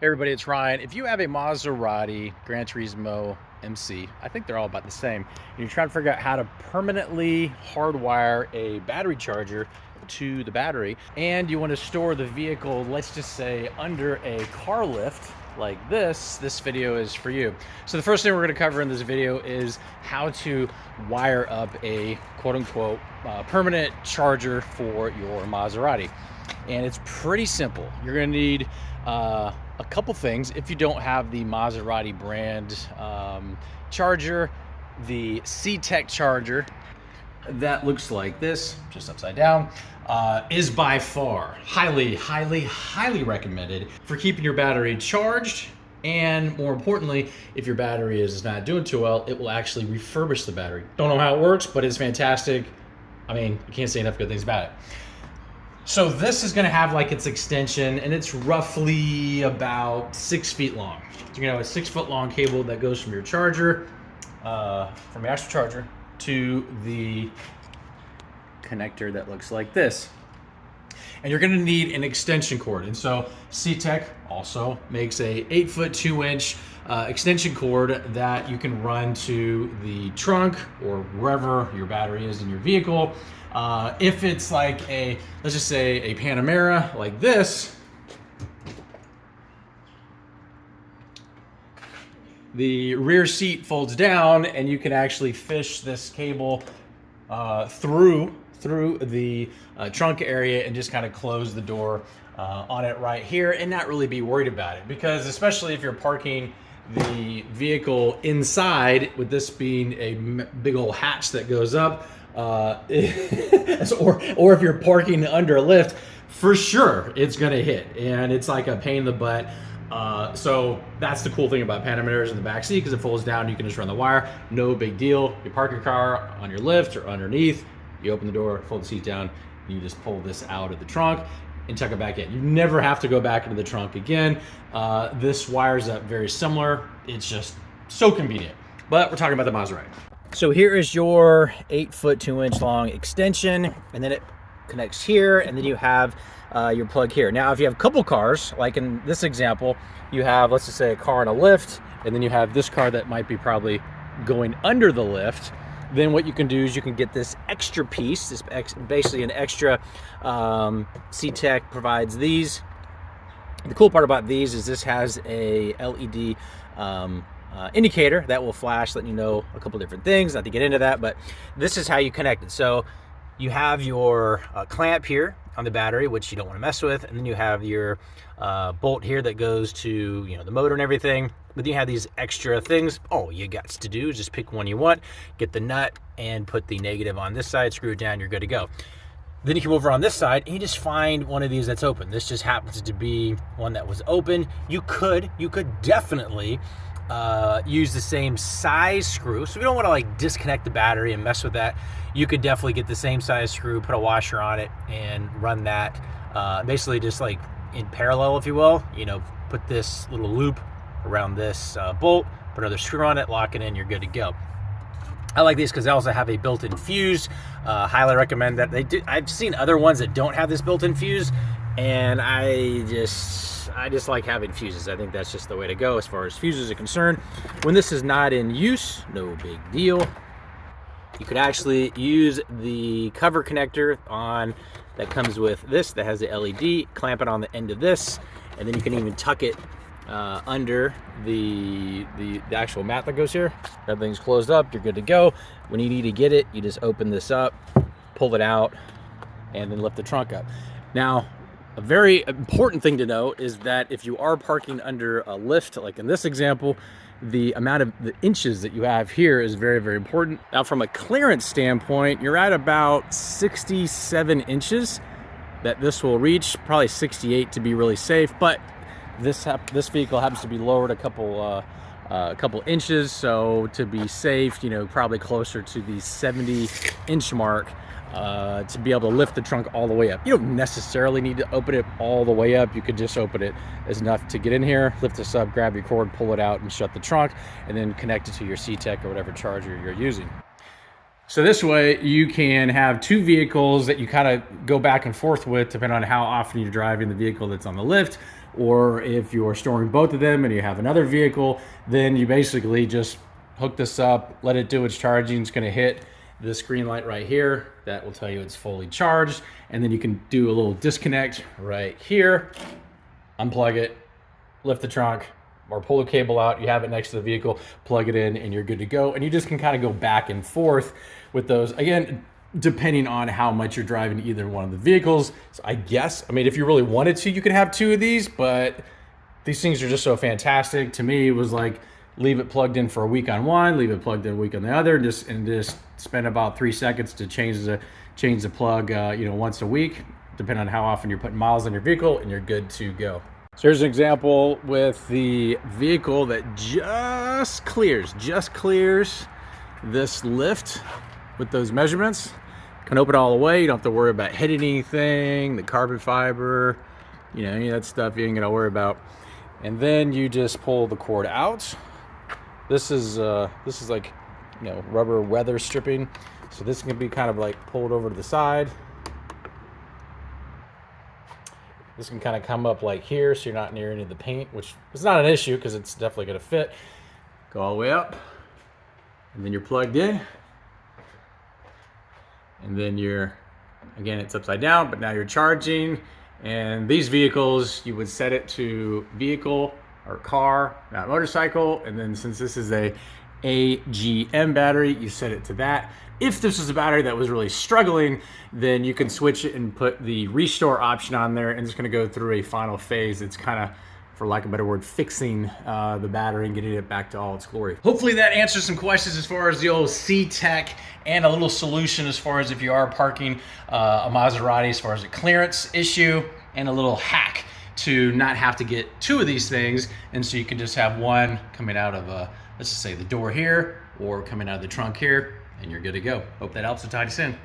Hey everybody, it's Ryan. If you have a Maserati Granturismo MC, I think they're all about the same, and you're trying to figure out how to permanently hardwire a battery charger to the battery, and you want to store the vehicle, let's just say, under a car lift like this video is for you. So the first thing we're going to cover in this video is how to wire up a quote-unquote permanent charger for your Maserati. And it's pretty simple. You're going to need a couple things. If you don't have the Maserati brand charger, the C-Tech charger that looks like this, just upside down, is by far highly recommended for keeping your battery charged. And more importantly, if your battery is not doing too well, it will actually refurbish the battery. Don't know how it works, but it's fantastic. I mean, you can't say enough good things about it. So this is going to have like its extension, and it's roughly about 6 feet long. So you're going to have a 6 foot long cable that goes from your charger, from your actual charger, to the connector that looks like this. And you're going to need an extension cord. And so C-Tech also makes a 8 foot 2 inch extension cord that you can run to the trunk or wherever your battery is in your vehicle. If it's like a, let's just say a Panamera like this, the rear seat folds down and you can actually fish this cable through the trunk area and just kind of close the door on it right here and not really be worried about it. Because especially if you're parking the vehicle inside, with this being a big old hatch that goes up, or if you're parking under a lift, for sure it's gonna hit, and it's like a pain in the butt. So that's the cool thing about Panameras in the back seat, because it folds down, you can just run the wire, no big deal. You park your car on your lift or underneath, you open the door, fold the seat down, and you just pull this out of the trunk and tuck it back in. You never have to go back into the trunk again. This wires up very similar. It's just so convenient. But we're talking about the Maserati. So here is your 8 foot 2 inch long extension, and then it connects here, and then you have your plug here. Now, if you have a couple cars, like in this example, you have, let's just say, a car and a lift, and then you have this car that might be probably going under the lift, then what you can do is you can get this extra piece, basically an extra, C-Tech provides these. The cool part about these is this has a LED indicator that will flash, letting you know a couple different things. Not to get into that, but this is how you connect it. So you have your clamp here on the battery, which you don't want to mess with, and then you have your bolt here that goes to, you know, the motor and everything. But you have these extra things. All you got to do is just pick one you want, get the nut, and put the negative on this side, screw it down, you're good to go. Then you come over on this side and you just find one of these that's open. This just happens to be one that was open. You could definitely use the same size screw. So if you don't want to like disconnect the battery and mess with that, you could definitely get the same size screw, put a washer on it, and run that basically just like in parallel, if you will. You know, put this little loop around this bolt, put another screw on it, lock it in, you're good to go. I like these because they also have a built-in fuse. Highly recommend that. They do. I've seen other ones that don't have this built-in fuse, and I just like having fuses. I think that's just the way to go as far as fuses are concerned. When this is not in use, no big deal. You could actually use the cover connector on that comes with this that has the LED, clamp it on the end of this, and then you can even tuck it under the actual mat that goes here. Everything's closed up, you're good to go. When you need to get it, you just open this up, pull it out, and then lift the trunk up. Now, a very important thing to note is that if you are parking under a lift, like in this example, the amount of the inches that you have here is very important. Now, from a clearance standpoint, you're at about 67 inches that this will reach, probably 68 to be really safe, but this vehicle happens to be lowered a couple inches, so to be safe, you know, probably closer to the 70-inch mark to be able to lift the trunk all the way up. You don't necessarily need to open it all the way up. You could just open it as enough to get in here, lift this up, grab your cord, pull it out, and shut the trunk, and then connect it to your C-Tech or whatever charger you're using. So this way you can have two vehicles that you kind of go back and forth with depending on how often you're driving the vehicle that's on the lift, or if you're storing both of them and you have another vehicle, then you basically just hook this up, let it do its charging. It's going to hit this green light right here. That will tell you it's fully charged. And then you can do a little disconnect right here, unplug it, lift the trunk, or pull the cable out. You have it next to the vehicle, plug it in, and you're good to go. And you just can kind of go back and forth with those. Again, depending on how much you're driving either one of the vehicles. So I guess, I mean, if you really wanted to, you could have two of these, but these things are just so fantastic. To me, it was like, leave it plugged in for a week on one, leave it plugged in a week on the other, and just spend about 3 seconds to change the plug, once a week, depending on how often you're putting miles on your vehicle, and you're good to go. So here's an example with the vehicle that just clears this lift with those measurements. Can open all the way. You don't have to worry about hitting anything, the carbon fiber, any of that stuff you ain't gonna worry about. And then you just pull the cord out. This is like, rubber weather stripping. So this can be kind of like pulled over to the side. This can kind of come up like here, so you're not near any of the paint, which is not an issue because it's definitely gonna fit. Go all the way up, and then you're plugged in. And then again, it's upside down, but now you're charging. And these vehicles, you would set it to vehicle or car, not motorcycle. And then since this is a AGM battery, you set it to that. If this was a battery that was really struggling, then you can switch it and put the restore option on there, and it's gonna go through a final phase. It's kind of, for lack of a better word, fixing the battery and getting it back to all its glory. Hopefully that answers some questions as far as the old C-Tech, and a little solution as far as if you are parking a Maserati, as far as a clearance issue, and a little hack to not have to get two of these things. And so you can just have one coming out of, let's just say the door here, or coming out of the trunk here, and you're good to go. Hope that helps to tie this in.